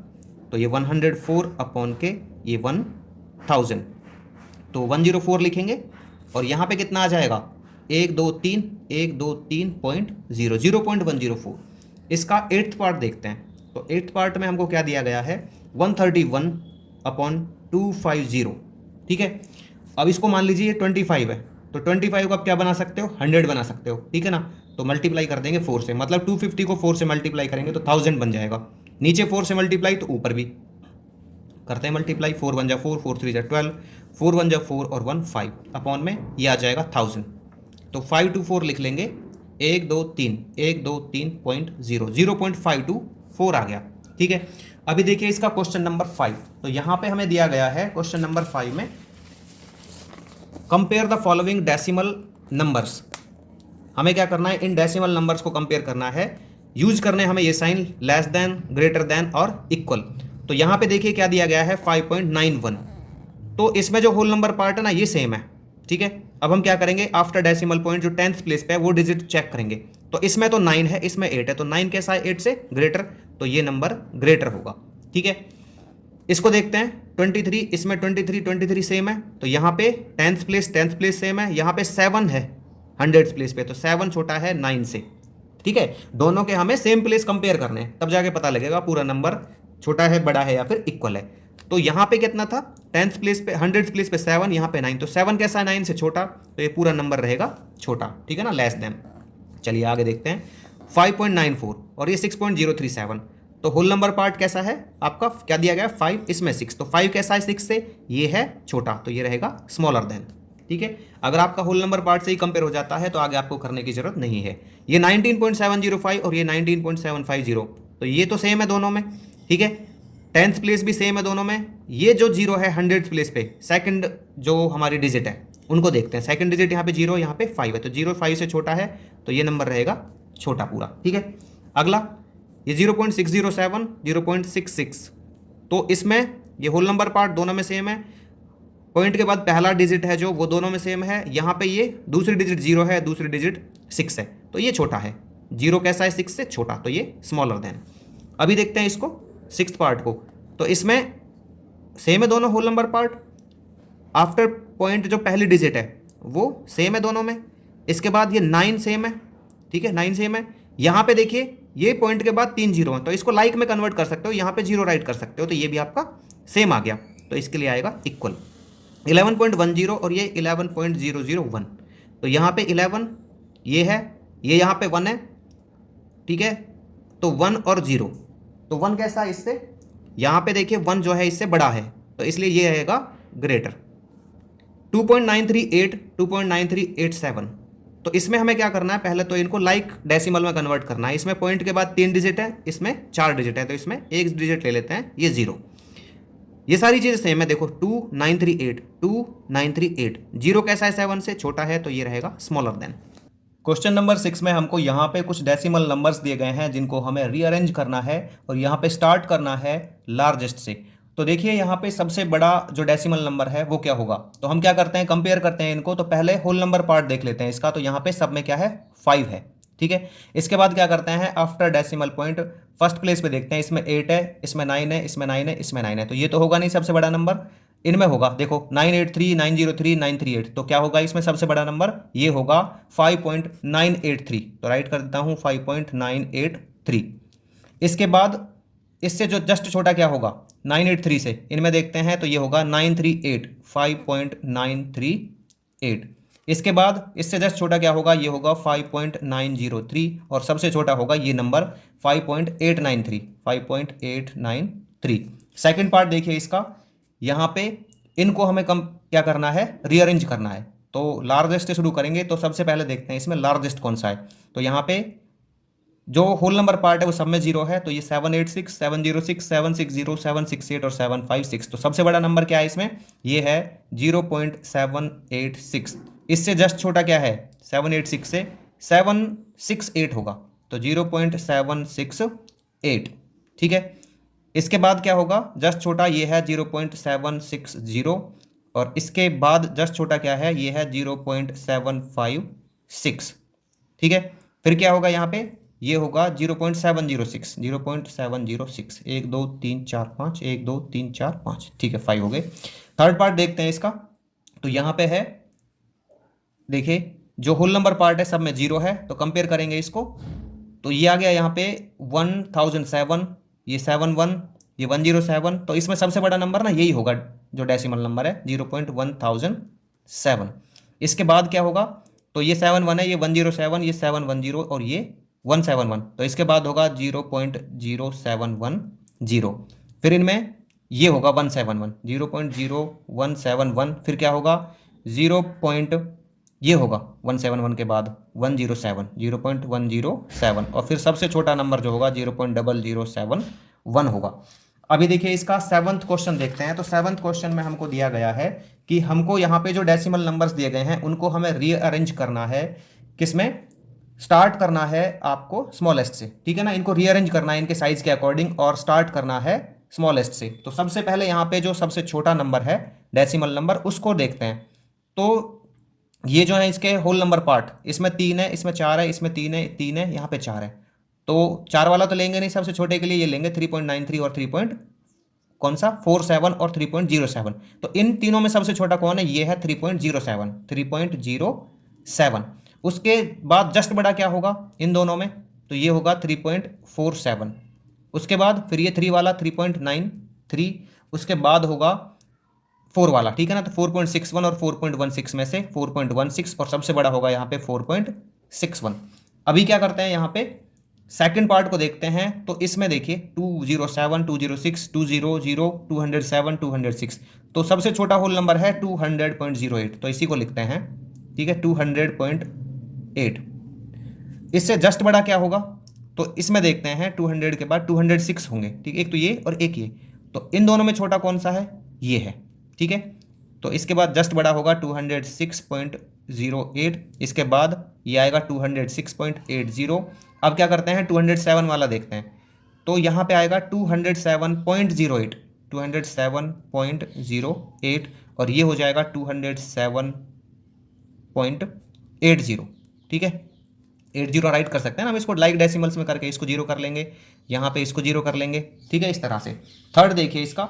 तो ये 104 अपॉन के ये 1000, तो 104 लिखेंगे। और यहाँ पे कितना आ जाएगा, 1 2 3 1 2 3.0 0.104। इसका 8th पार्ट देखते हैं। तो 8th पार्ट में हमको क्या दिया गया है, 131 अपॉन 250, ठीक है। अब इसको मान लीजिए 25 है, तो 25 को आप क्या बना सकते हो, 100 बना सकते हो, ठीक है ना। तो मल्टीप्लाई कर देंगे 4 से, मतलब 250 को 4 से मल्टीप्लाई करेंगे तो 1000 बन जाएगा। नीचे 4 से मल्टीप्लाई तो ऊपर भी करते हैं मल्टीप्लाई, 4 1 जा 4 4 3 जा 12 4 1 जा 4 और 1 5 अपॉन में ये आ जाएगा 1000। तो 5 2 4 लिख लेंगे, 1 2 3 1 2 3.0 0.524 आ गया, ठीक है। अभी देखिए इसका क्वेश्चन नंबर 5। तो यहाँ पे हमें दिया गया है क्वेश्चन नंबर 5 में, compare the following decimal numbers. हमें क्या करना है, इन डेसिमल नंबर्स को कंपेयर करना है। यूज करने हमें ये sign less than, greater than और इक्वल। तो यहाँ पे देखिए क्या दिया गया है 5.91। तो इसमें जो होल नंबर पार्ट है ना ये सेम है, ठीक है। अब हम क्या करेंगे, आफ्टर डेसिमल पॉइंट जो 10th प्लेस पे है वो डिजिट चेक करेंगे। तो इसमें तो 9 है, इसमें 8 है, तो 9 कैसा है, 8 से ग्रेटर, तो ये नंबर ग्रेटर होगा, ठीक है। इसको देखते हैं 23, इसमें 23 सेम है, तो यहाँ पे 10th प्लेस सेम है, यहाँ पे 7 है 100th प्लेस पे, तो 7 छोटा है 9 से, ठीक है। दोनों के हमें सेम प्लेस कंपेयर करने हैं, तब जाके पता लगेगा पूरा नंबर छोटा है, बड़ा है या फिर इक्वल है। तो यहाँ पे कितना था, 10th प्लेस पे 100th प्लेस पे 7, यहाँ पे 9, तो 7 कैसा है, 9 से छोटा, तो ये पूरा नंबर रहेगा छोटा, ठीक है ना, लेस देन। चलिए आगे देखते हैं, 5.94 और ये 6.037। तो होल नंबर पार्ट कैसा है आपका, क्या दिया गया 5, इसमें 6, तो 5 कैसा है 6 से, ये है छोटा, तो ये रहेगा स्मॉलर देन, ठीक है। अगर आपका होल नंबर पार्ट से ही कंपेयर हो जाता है तो आगे आपको करने की जरूरत नहीं है। ये 19.705 और ये 19.750, तो ये तो सेम है दोनों में, ठीक है। 10th प्लेस भी सेम है दोनों में। ये जो 0 है 100th प्लेस पे, सेकंड जो हमारी डिजिट है उनको देखते हैं। सेकंड डिजिट यहाँ पे 0, यहाँ पे 5 है, तो 0 5 से छोटा है, तो ये नंबर रहेगा छोटा पूरा, ठीक है। अगला ये 0.607 0.66, तो इसमें ये होल नंबर पार्ट दोनों में सेम है। पॉइंट के बाद पहला डिजिट है जो, वो दोनों में सेम है। यहाँ पे ये दूसरी डिजिट 0 है, दूसरी डिजिट 6 है, तो ये छोटा है। 0 कैसा है 6 से छोटा, तो ये स्मॉलर देन। अभी देखते हैं इसको 6th पार्ट को। तो इसमें सेम है दोनों whole number part. After point जो पहली डिजिट है वो सेम है दोनों में। इसके बाद ये 9 सेम है, ठीक है, 9 सेम है। यहाँ पे देखिए ये पॉइंट के बाद 3 0 है, तो इसको लाइक में कन्वर्ट कर सकते हो, यहाँ पे 0 राइट कर सकते हो, तो ये भी आपका सेम आ गया, तो इसके लिए आएगा इक्वल। 11.10 और ये 11.001, तो यहाँ पे 11 ये है, ये यहाँ पे 1 है, ठीक है। तो 1 और 0, तो 1 कैसा है इससे, यहाँ पे देखिए 1 जो है इससे बड़ा है, तो इसलिए ये रहेगा ग्रेटर। 2.938 2.9387, तो इसमें हमें क्या करना है, पहले तो इनको लाइक डेसिमल में कन्वर्ट करना है। इसमें पॉइंट के बाद 3 डिजिट है, इसमें 4 डिजिट है, तो इसमें एक डिजिट ले लेते हैं, ये 0। ये सारी चीज़ें सेम है, देखो 2938 0 कैसा है 7 से छोटा है, तो ये रहेगा स्मॉलर देन। क्वेश्चन नंबर 6 में हमको यहाँ पे कुछ डेसिमल नंबर्स दिए गए हैं जिनको हमें रीअरेंज करना है और यहाँ पे स्टार्ट करना है लार्जेस्ट से। तो देखिए यहाँ पे सबसे बड़ा जो डेसिमल नंबर है वो क्या होगा, तो हम क्या करते हैं, कंपेयर करते हैं इनको। तो पहले होल नंबर पार्ट देख लेते हैं इसका। तो यहाँ पे सब में क्या है 5 है, ठीक है। इसके बाद क्या करते हैं, after decimal point first place पे देखते हैं, इसमें 8 है, इसमें 9 है, इसमें 9 है, इसमें 9 है, तो ये तो होगा नहीं सबसे बड़ा नंबर। इनमें होगा, देखो 983 903 938, तो क्या होगा इसमें सबसे बड़ा नंबर, ये होगा 5.983, तो राइट कर देता हूँ 5.983। इसके बाद इससे जो जस्ट छोटा क्या होगा 983 से, इनमें देखते हैं, तो ये होगा 938 5.938। इसके बाद इससे जस्ट छोटा क्या होगा, ये होगा 5.903 और सबसे छोटा होगा ये नंबर 5.893। सेकंड पार्ट देखिए इसका, यहाँ पे इनको हमें क्या करना है, रीअरेंज करना है। तो लार्जेस्ट से शुरू करेंगे, तो सबसे पहले देखते हैं इसमें लार्जेस्ट कौन सा है। तो यहाँ पे जो होल नंबर पार्ट है वो सब में 0 है, तो ये 786 706 760 768 और 756, तो सबसे बड़ा नंबर क्या है इसमें, ये है 0.786। इससे जस्ट छोटा क्या है 786 से 768 होगा, तो 0.768, ठीक है। इसके बाद क्या होगा, जस्ट छोटा ये है 0.760 और इसके बाद जस्ट छोटा क्या है, ये है 0.756। ठीक है। फिर क्या होगा यहाँ पे, ये होगा 0.706, 0.706, 1 2 3 4 5, 1 2 3 4 5, ठीक है 5 हो गए। थर्ड पार्ट देखते हैं इसका। तो यहाँ पे है, देखिए जो होल नंबर पार्ट है सब में 0 है, तो कंपेयर करेंगे इसको। तो ये आ गया यहाँ पे 1007, ये 71, ये 107, तो इसमें सबसे बड़ा नंबर ना यही होगा जो डेसिमल नंबर है 0.1007। इसके बाद क्या होगा, तो ये 71 है, ये 107, ये 710 और ये 171, तो इसके बाद होगा 0.0710। फिर इनमें ये होगा 171, 0.0171, फिर क्या होगा 0. ये होगा 171 के बाद 107, 0.107 और फिर सबसे छोटा नंबर जो होगा 0.0071 होगा। अभी देखिए इसका सेवंथ क्वेश्चन देखते हैं। तो सेवंथ क्वेश्चन में हमको दिया गया है कि हमको यहाँ पे जो डेसिमल नंबर्स दिए गए हैं उनको हमें रीअरेंज करना है। किसमें स्टार्ट करना है आपको, स्मॉलेस्ट से, ठीक है ना। इनको रीअरेंज करना है इनके साइज के अकॉर्डिंग और स्टार्ट करना है स्मॉलेस्ट से। तो सबसे पहले यहाँ पे जो सबसे छोटा नंबर है डेसिमल नंबर उसको देखते हैं। तो ये जो है इसके होल नंबर पार्ट, इसमें 3 है, इसमें 4 है, इसमें 3 है, 3 है, यहाँ पे 4 है। तो 4 वाला तो लेंगे नहीं, सबसे छोटे के लिए ये लेंगे 3.93 और 3.47 और 3.07। तो इन तीनों में सबसे छोटा कौन है, ये है 3.07, 3.07। उसके बाद जस्ट बड़ा क्या होगा इन दोनों में, तो ये होगा 3.47। उसके बाद फिर ये 3 वाला 3.93, उसके बाद होगा 4 वाला, ठीक है ना। तो 4.61 और 4.16 में से 4.16 और सबसे बड़ा होगा यहाँ पे 4.61। अभी क्या करते हैं यहाँ पे सेकंड पार्ट को देखते हैं। तो इसमें देखिए 207, 206, 200, 207, 206, तो सबसे छोटा होल नंबर है 200.08, तो इसी को लिखते हैं, ठीक है 200.8। इससे जस्ट बड़ा क्या होगा, तो इसमें देखते हैं 200 के बाद 206 होंगे, ठीक है, एक तो ये और एक ये। तो इन दोनों में छोटा कौन सा है, ये है, ठीक है। तो इसके बाद जस्ट बड़ा होगा 206.08, इसके बाद ये आएगा 206.80। अब क्या करते हैं 207 वाला देखते हैं। तो यहाँ पे आएगा 207.08, 207.08 और ये हो जाएगा 207.80, ठीक है। 80 राइट कर सकते हैं ना हम इसको, लाइक डेसिमल्स में करके इसको 0 कर लेंगे, यहाँ पे इसको 0 कर लेंगे, ठीक है, इस तरह से। थर्ड देखिए इसका।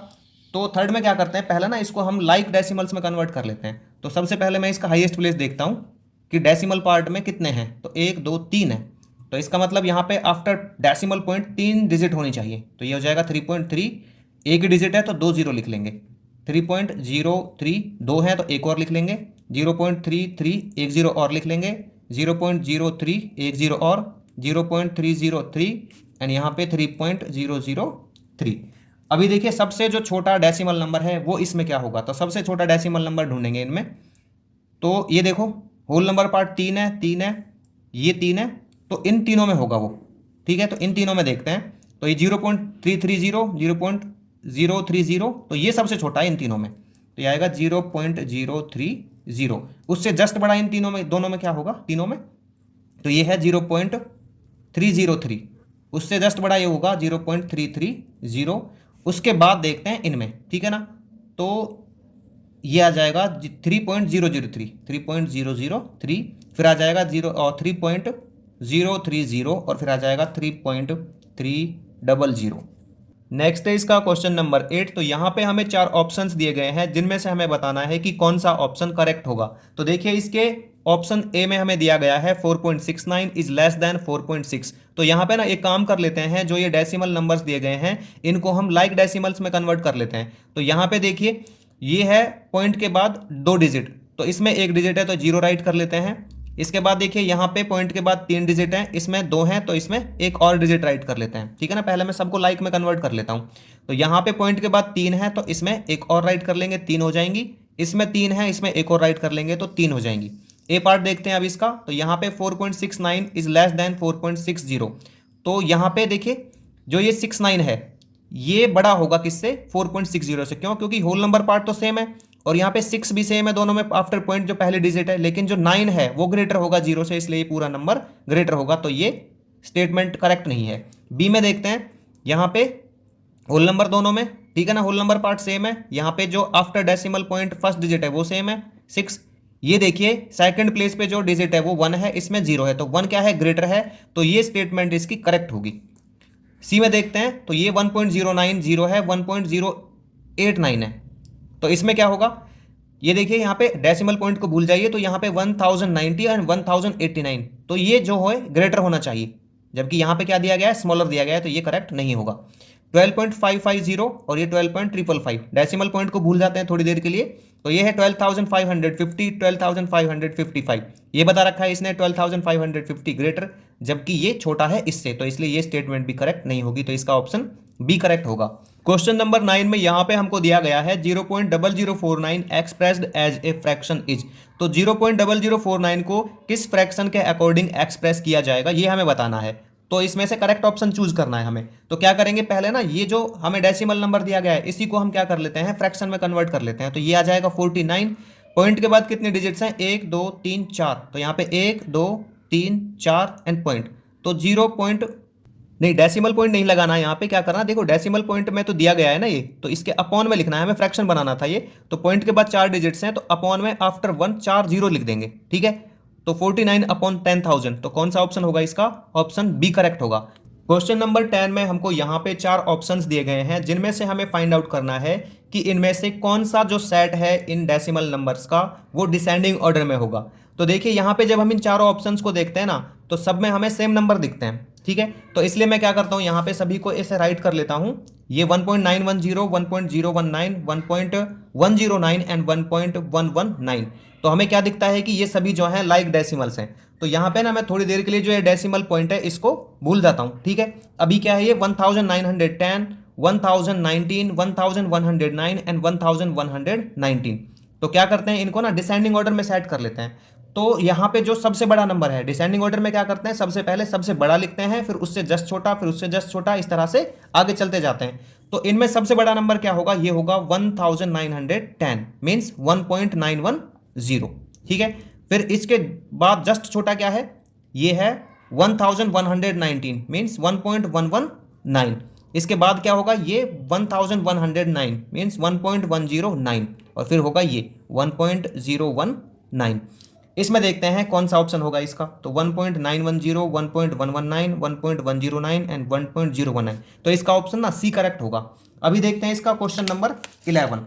तो थर्ड में क्या करते हैं, पहले ना इसको हम लाइक डेसिमल्स में कन्वर्ट कर लेते हैं। तो सबसे पहले मैं इसका हाईएस्ट प्लेस देखता हूँ कि डेसिमल पार्ट में कितने हैं। तो 1 2 3 है, तो इसका मतलब यहाँ पे आफ्टर डेसिमल पॉइंट 3 डिजिट होनी चाहिए। तो ये हो जाएगा 3.3, एक ही डिजिट है तो 2 0 लिख लेंगे। 3.03 2 है तो एक और लिख लेंगे। 0.33 एक 0 और लिख लेंगे। 0.03 एक 0 और 0.303 एंड यहाँ पे 3.003। अभी देखिए सबसे जो छोटा डेसिमल नंबर है वो इसमें क्या होगा, तो सबसे छोटा डेसिमल नंबर ढूंढेंगे इनमें। तो ये देखो होल नंबर पार्ट 3 है, 3 है, ये 3 है, तो इन तीनों में होगा वो, ठीक है। तो इन तीनों में देखते हैं। तो ये 0.330, 0.030, तो ये सबसे छोटा है इन तीनों में, तो ये आएगा 0.030। उससे जस्ट बड़ा इन तीनों में, दोनों में क्या होगा तीनों में, तो ये है 0.303। उससे जस्ट बड़ा ये होगा 0.330। उसके बाद देखते हैं इनमें, ठीक है ना। तो ये आ जाएगा 3.003, 3.003, फिर आ जाएगा 3.030 और फिर आ जाएगा 3.300। नेक्स्ट है इसका क्वेश्चन नंबर 8। तो यहाँ पे हमें 4 ऑप्शंस दिए गए हैं जिनमें से हमें बताना है कि कौन सा ऑप्शन करेक्ट होगा। तो देखिए इसके ऑप्शन ए में हमें दिया गया है 4.69 इज लेस देन 4.6। तो यहाँ पे ना एक काम कर लेते हैं, जो ये डेसिमल नंबर्स दिए गए हैं इनको हम लाइक डेसिमल्स में कन्वर्ट कर लेते हैं। तो यहाँ पे देखिए ये है पॉइंट के बाद 2 डिजिट, तो इसमें 1 डिजिट है तो 0 राइट कर लेते हैं। इसके बाद देखिए यहाँ पे पॉइंट के बाद 3 डिजिट हैं, इसमें 2 हैं तो इसमें एक और डिजिट राइट कर लेते हैं, ठीक है ना। पहले मैं सबको लाइक में कन्वर्ट कर लेता हूँ। तो यहाँ पे पॉइंट के बाद 3 है तो इसमें एक और राइट कर लेंगे, 3 हो जाएंगी। इसमें 3 है, इसमें एक और राइट कर लेंगे तो 3 हो जाएंगी। ए पार्ट देखते हैं अब इसका। तो यहाँ पे 4.69 इज लेस देन 4.60। तो यहाँ पे देखिए जो ये 69 है ये बड़ा होगा किससे, 4.60 से। क्यों, क्योंकि होल नंबर पार्ट तो सेम है और यहाँ पे 6 भी सेम है, दोनों में आफ्टर पॉइंट जो पहले डिजिट है, लेकिन जो 9 है वो ग्रेटर होगा 0 से, इसलिए पूरा नंबर ग्रेटर होगा। तो ये स्टेटमेंट करेक्ट नहीं है। बी में देखते हैं। यहाँ पे होल नंबर दोनों में, ठीक है ना, होल नंबर पार्ट सेम है। यहाँ पे जो after decimal point first digit है वो सेम है 6। ये देखिए सेकंड प्लेस पे जो डिजिट है वो 1 है, इसमें 0 है, तो 1 क्या है, ग्रेटर है, तो ये स्टेटमेंट इसकी करेक्ट होगी। सी में देखते हैं तो ये 1.09 0 है, 1.089 है, तो इसमें क्या होगा, ये देखिए यहाँ पे डेसिमल पॉइंट को भूल जाइए, तो यहाँ पे 1090 एंड 1089, तो ये जो है ग्रेटर होना चाहिए, जबकि यहाँ पे क्या दिया गया है, स्मॉलर दिया गया है, तो ये करेक्ट नहीं होगा। 12.550 और ये 12.555, डेसिमल पॉइंट को भूल जाते हैं थोड़ी देर के लिए, तो ये है 12,550, 12,555, ये बता रखा है इसने 12,550 ग्रेटर, जबकि ये छोटा है इससे, तो इसलिए ये स्टेटमेंट भी करेक्ट नहीं होगी, तो इसका ऑप्शन बी करेक्ट होगा। क्वेश्चन नंबर 9 में यहाँ पे हमको दिया गया है 0.0049 expressed as a fraction is, तो 0.0049 को किस फ्रैक्शन के अकॉर्डिंग एक्सप्रेस किया जाएगा ये हमें बताना है, तो इसमें से करेक्ट ऑप्शन चूज करना है हमें। तो क्या करेंगे, पहले ना ये जो हमें डेसिमल नंबर दिया गया है इसी को हम क्या कर लेते हैं, फ्रैक्शन में कन्वर्ट कर लेते हैं, तो ये आ जाएगा 49। पॉइंट के बाद कितने डिजिट्स हैं, 1 2 3 4, तो यहाँ पे 1 2 3 4 एंड पॉइंट, तो 0 पॉइंट नहीं, डेसिमल पॉइंट नहीं लगाना है यहाँ पे, क्या करना, देखो डेसिमल पॉइंट में तो दिया गया है ना ये, तो इसके अपॉन में लिखना है, हमें फ्रैक्शन बनाना था ये, तो पॉइंट के बाद 4 डिजिट्स हैं, तो अपॉन में आफ्टर 1 4 0 लिख देंगे, ठीक है, तो 49 अपॉन 10,000, तो कौन सा ऑप्शन होगा इसका, ऑप्शन बी करेक्ट होगा। क्वेश्चन नंबर 10 में हमको यहाँ पे 4 ऑप्शंस दिए गए हैं, जिनमें से हमें फाइंड आउट करना है कि इनमें से कौन सा जो सेट है इन डेसिमल नंबर्स का वो डिसेंडिंग ऑर्डर में होगा। तो देखिए यहाँ पे जब हम इन चारों ऑप्शंस को देखते हैं ना, तो सब में हमें सेम नंबर दिखते हैं, ठीक है, तो इसलिए मैं क्या करता हूँ, यहाँ पे सभी को ऐसे राइट कर लेता हूँ, ये 1.910 1.019 1.109 एंड 1.119, तो हमें क्या दिखता है कि ये सभी जो हैं लाइक डेसिमल्स हैं, तो यहाँ पे ना मैं थोड़ी देर के लिए जो ये डेसिमल पॉइंट है इसको भूल जाता हूँ, ठीक है। अभी क्या है ये 1910 1019 1109 एंड 1119, तो क्या करते हैं इनको ना डिसेंडिंग ऑर्डर में सेट कर लेते हैं। तो यहाँ पे जो सबसे बड़ा नंबर है डिसेंडिंग ऑर्डर में क्या करते हैं, सबसे पहले सबसे बड़ा लिखते हैं, फिर उससे जस्ट छोटा, फिर उससे जस्ट छोटा, इस तरह से आगे चलते जाते हैं। तो इनमें सबसे बड़ा नंबर क्या होगा, ये होगा 1910 मीन्स 1.910, ठीक है। फिर इसके बाद जस्ट छोटा क्या है, ये है 1119 मीन्स 1.119, इसके बाद क्या होगा, ये 1109 मीन्स 1.109, और फिर होगा ये 1.019। इसमें देखते हैं कौन सा ऑप्शन होगा इसका, तो 1.910 1.119 1.109 एंड 1.019, तो इसका ऑप्शन ना सी करेक्ट होगा। अभी देखते हैं इसका क्वेश्चन नंबर 11।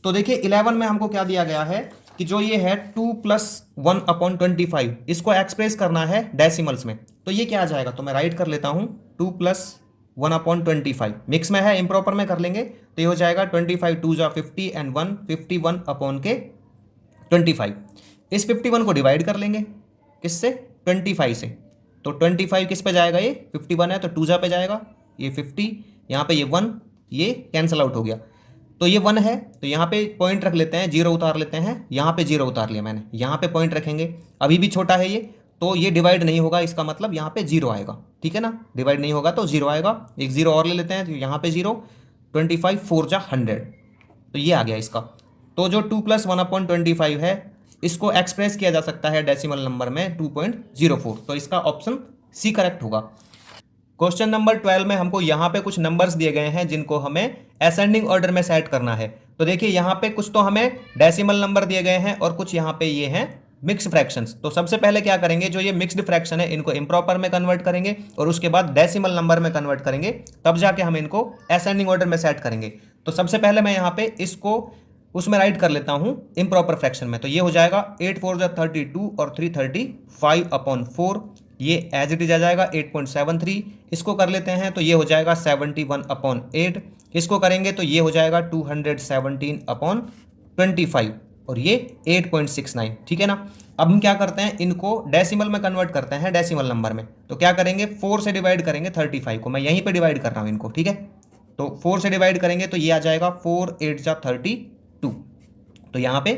तो देखिए 11 में हमको क्या दिया गया है कि जो ये है 2 + 1/25, इसको एक्सप्रेस करना है डेसिमल्स में, तो ये क्या आ जाएगा, तो मैं राइट कर लेता हूँ 2 + 1/25, मिक्स में है इम्प्रॉपर में कर लेंगे, तो ये हो जाएगा 25 2 जा 50 एंड 1 51/25। इस 51 को डिवाइड कर लेंगे किससे, 25 से, तो 25 किस पे जाएगा, ये 51 है तो 2 जा पे जाएगा, ये 50, यहाँ पे ये 1, ये कैंसिल आउट हो गया, तो ये 1 है, तो यहाँ पे पॉइंट रख लेते हैं, 0 उतार लेते हैं, यहाँ पे 0 उतार लिया मैंने, यहाँ पे पॉइंट रखेंगे, अभी भी छोटा है ये, तो ये डिवाइड नहीं होगा, इसका मतलब यहाँ पे 0 आएगा, ठीक है ना, डिवाइड नहीं होगा तो 0 आएगा, एक 0 और ले लेते हैं, तो यहाँ पे 0, 25 4 जा 100, तो ये आ गया इसका। तो जो 2 + 1/25 है इसको एक्सप्रेस किया जा सकता है डेसिमल नंबर में 2.04, तो इसका ऑप्शन सी करेक्ट होगा। क्वेश्चन नंबर 12 में हमको यहाँ पे कुछ नंबर्स दिए गए हैं जिनको हमें असेंडिंग ऑर्डर में सेट करना है। तो देखिए यहाँ पे कुछ तो हमें डेसिमल नंबर दिए गए हैं और कुछ यहाँ पे ये हैं मिक्स्ड फ्रैक्शंस। तो सबसे पहले क्या करेंगे, जो ये मिक्स्ड फ्रैक्शन है इनको इम्प्रॉपर में कन्वर्ट करेंगे और उसके बाद डेसिमल नंबर में कन्वर्ट करेंगे, तब जाके हम इनको असेंडिंग ऑर्डर में सेट करेंगे। तो सबसे पहले मैं यहाँ पे इसको उसमें राइट कर लेता हूँ इम्प्रॉपर फ्रैक्शन में, तो ये हो जाएगा 8 4 जा 32 और 335/4, ये एज इट इज आ जाएगा 8.73। इसको कर लेते हैं तो ये हो जाएगा 71/8, इसको करेंगे तो ये हो जाएगा 217/25 और ये 8.69, ठीक है ना। अब हम क्या करते हैं, इनको डेसिमल में कन्वर्ट करते हैं डेसिमल नंबर में, तो क्या करेंगे 4 से डिवाइड करेंगे 35 को, मैं यहीं पे डिवाइड कर रहा हूँ इनको, ठीक है। तो 4 से डिवाइड करेंगे तो ये आ जाएगा 4 8 जा 32, तो यहाँ पे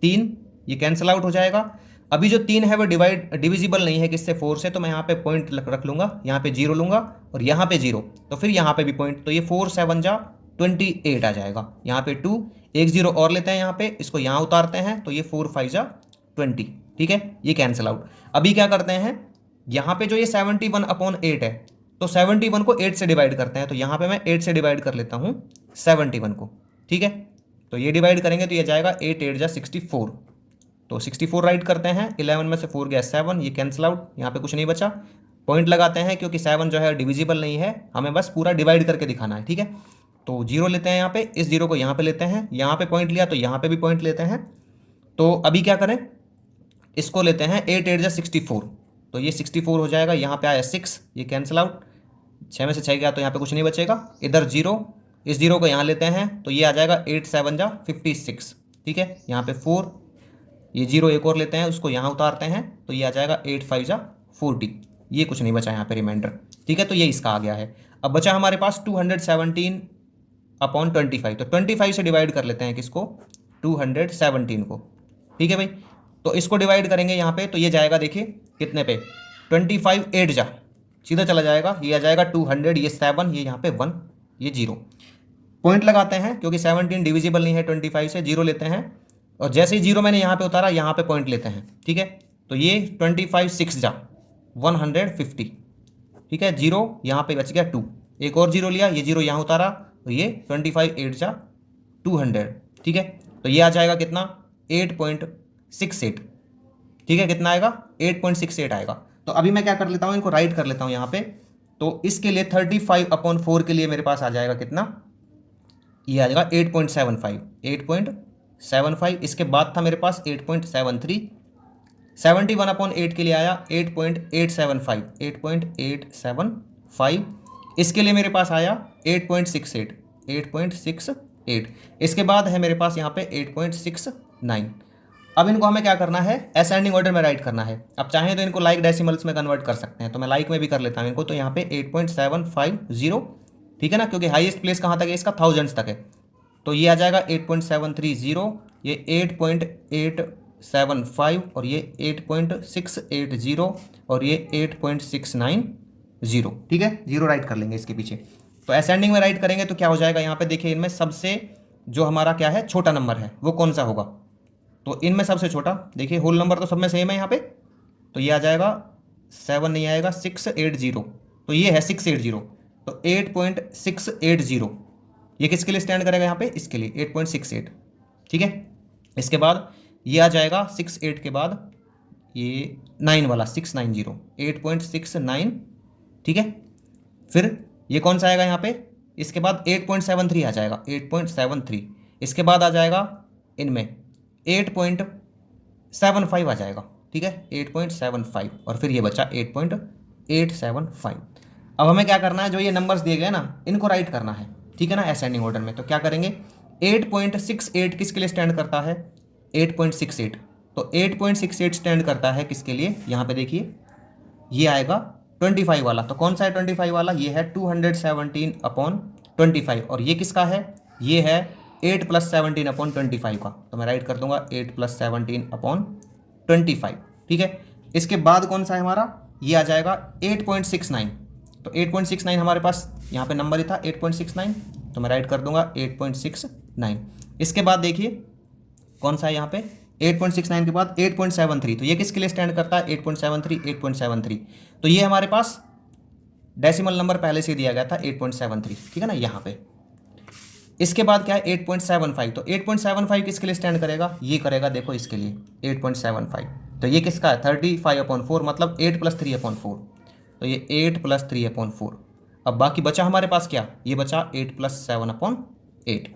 3 ये कैंसिल आउट हो जाएगा। अभी जो 3 है वो डिविजिबल नहीं है किससे, 4 से, तो मैं यहाँ पे पॉइंट रख लूँगा, यहाँ पे 0 लूँगा और यहाँ पे 0, तो फिर यहाँ पे भी पॉइंट, तो ये 4 7 जा 28 आ जाएगा, यहाँ पे 2 एक 0 और लेते हैं यहाँ पे, इसको यहाँ उतारते हैं तो ये 4 5 जा 20, ठीक है, ये कैंसिल आउट। अभी क्या करते हैं, यहाँ पे जो ये 71/8 है तो 71 को 8 से डिवाइड करते हैं, तो यहाँ पे मैं 8 से डिवाइड कर लेता हूँ 71 को, ठीक है। तो ये डिवाइड करेंगे तो ये जाएगा 8 8 जा 64, तो 64 राइट करते हैं, 11 में से 4 गया 7, ये कैंसिल आउट, यहाँ पे कुछ नहीं बचा। पॉइंट लगाते हैं क्योंकि 7 जो है डिविजिबल नहीं है, हमें बस पूरा डिवाइड करके दिखाना है, ठीक है। तो 0 लेते हैं यहाँ पे, इस 0 को यहाँ पे लेते हैं, यहाँ पे पॉइंट लिया तो यहाँ पे भी पॉइंट लेते हैं। तो अभी क्या करें, इसको लेते हैं 8 8 जा 64, तो ये 64 हो जाएगा, यहाँ पे आया 6, ये कैंसिल आउट, 6 में से 6 गया तो यहाँ पे कुछ नहीं बचेगा, इधर 0, इस 0 को यहाँ लेते हैं तो ये आ जाएगा 8 7 जा 56, ठीक है। यहाँ पे 4, ये 0 एक और लेते हैं, उसको यहाँ उतारते हैं तो ये आ जाएगा 8 5 जा 40, ये कुछ नहीं बचा यहाँ पे रिमाइंडर, ठीक है। तो ये इसका आ गया है। अब बचा हमारे पास 217 अपॉन 25, तो 25 से डिवाइड कर लेते हैं किसको, 217 को, ठीक है भाई। तो इसको डिवाइड करेंगे यहाँ पे तो ये जाएगा, देखिए कितने पे, 25 8 जा, सीधा चला जाएगा, ये आ जाएगा 200, ये 7, ये यहाँ पे 1, ये 0, पॉइंट लगाते हैं क्योंकि 17 डिविजिबल नहीं है 25 से, 0 लेते हैं, और जैसे ही 0 मैंने यहाँ पे उतारा यहाँ पे पॉइंट लेते हैं, ठीक है। तो ये 25 6 जा 150, ठीक है, 0 यहाँ पे बच गया 2, एक और 0 लिया, ये 0 यहाँ उतारा तो ये 25 8 जा 200, ठीक है। तो ये आ जाएगा कितना, 8.68, ठीक है, कितना आएगा 8.68 आएगा। तो अभी मैं क्या कर लेता हूँ, इनको राइट कर लेता हूँ यहाँ पे। तो इसके लिए 35/4 के लिए मेरे पास आ जाएगा कितना, ये आ जाएगा 8.75, 8.75। इसके बाद था मेरे पास 8.73, 71/8 के लिए आया 8.875, 8.875। इसके लिए मेरे पास आया 8.68, 8.68। इसके बाद है मेरे पास यहाँ पे 8.69। अब इनको हमें क्या करना है, असेंडिंग ऑर्डर में राइट करना है। अब चाहें तो इनको लाइक डेसिमल्स में कन्वर्ट कर सकते हैं, तो मैं लाइक में भी कर लेता हूँ इनको। तो यहाँ पे 8.750, ठीक है ना, क्योंकि हाईएस्ट प्लेस कहाँ तक है इसका, थाउजेंड्स तक है। तो ये आ जाएगा 8.730, ये 8.875, और ये 8.680, और ये 8.690, ठीक है। 0 राइट कर लेंगे इसके पीछे। तो असेंडिंग में राइट करेंगे तो क्या हो जाएगा, यहाँ पे देखिए इनमें सबसे जो हमारा क्या है छोटा नंबर है वो कौन सा होगा, तो इनमें सबसे छोटा देखिए, होल नंबर तो सब में सेम है यहाँ पे, तो ये आ जाएगा 7 नहीं आएगा 680, तो ये है 680, तो 8.680 ये किसके लिए स्टैंड करेगा यहाँ पे, इसके लिए 8.68, ठीक है। इसके बाद ये आ जाएगा 68 के बाद ये 9 वाला 690, 8.69, ठीक है। फिर ये कौन सा आएगा यहाँ पे, इसके बाद 8.73 आ जाएगा, 8.73। इसके बाद आ जाएगा इनमें 8.75 आ जाएगा, ठीक है, 8.75, और फिर ये बचा 8.875। अब हमें क्या करना है, जो ये नंबर्स दिए गए ना इनको राइट करना है, ठीक है ना, असेंडिंग ऑर्डर में। तो क्या करेंगे, 8.68 किसके लिए स्टैंड करता है, 8.68, तो 8.68 स्टैंड करता है किसके लिए, यहाँ पे देखिए ये आएगा 25 वाला। तो कौन सा है 25 वाला, ये है 217/25, और ये किसका है, ये है 8 + 17/25 का। तो मैं राइट कर दूंगा 8 + 17/25, ठीक है। इसके बाद कौन सा है हमारा, ये आ जाएगा 8.69, तो 8.69 हमारे पास यहाँ पे नंबर ही था 8.69, तो मैं राइट कर दूंगा 8.69। इसके बाद देखिए कौन सा है यहाँ पे, 8.69 के बाद 8.73, तो ये किसके लिए स्टैंड करता है, 8.73, 8.73। तो ये हमारे पास डेसिमल नंबर पहले से दिया गया था 8.73, ठीक है ना, यहाँ पे। इसके बाद क्या है 8.75, तो 8.75 किसके लिए स्टैंड करेगा, ये करेगा देखो इसके लिए 8.75, तो ये किसका है 35/4, मतलब 8 + 3/4, तो ये 8 + 3/4। अब बाकी बचा हमारे पास क्या, ये बचा 8 + 7/8,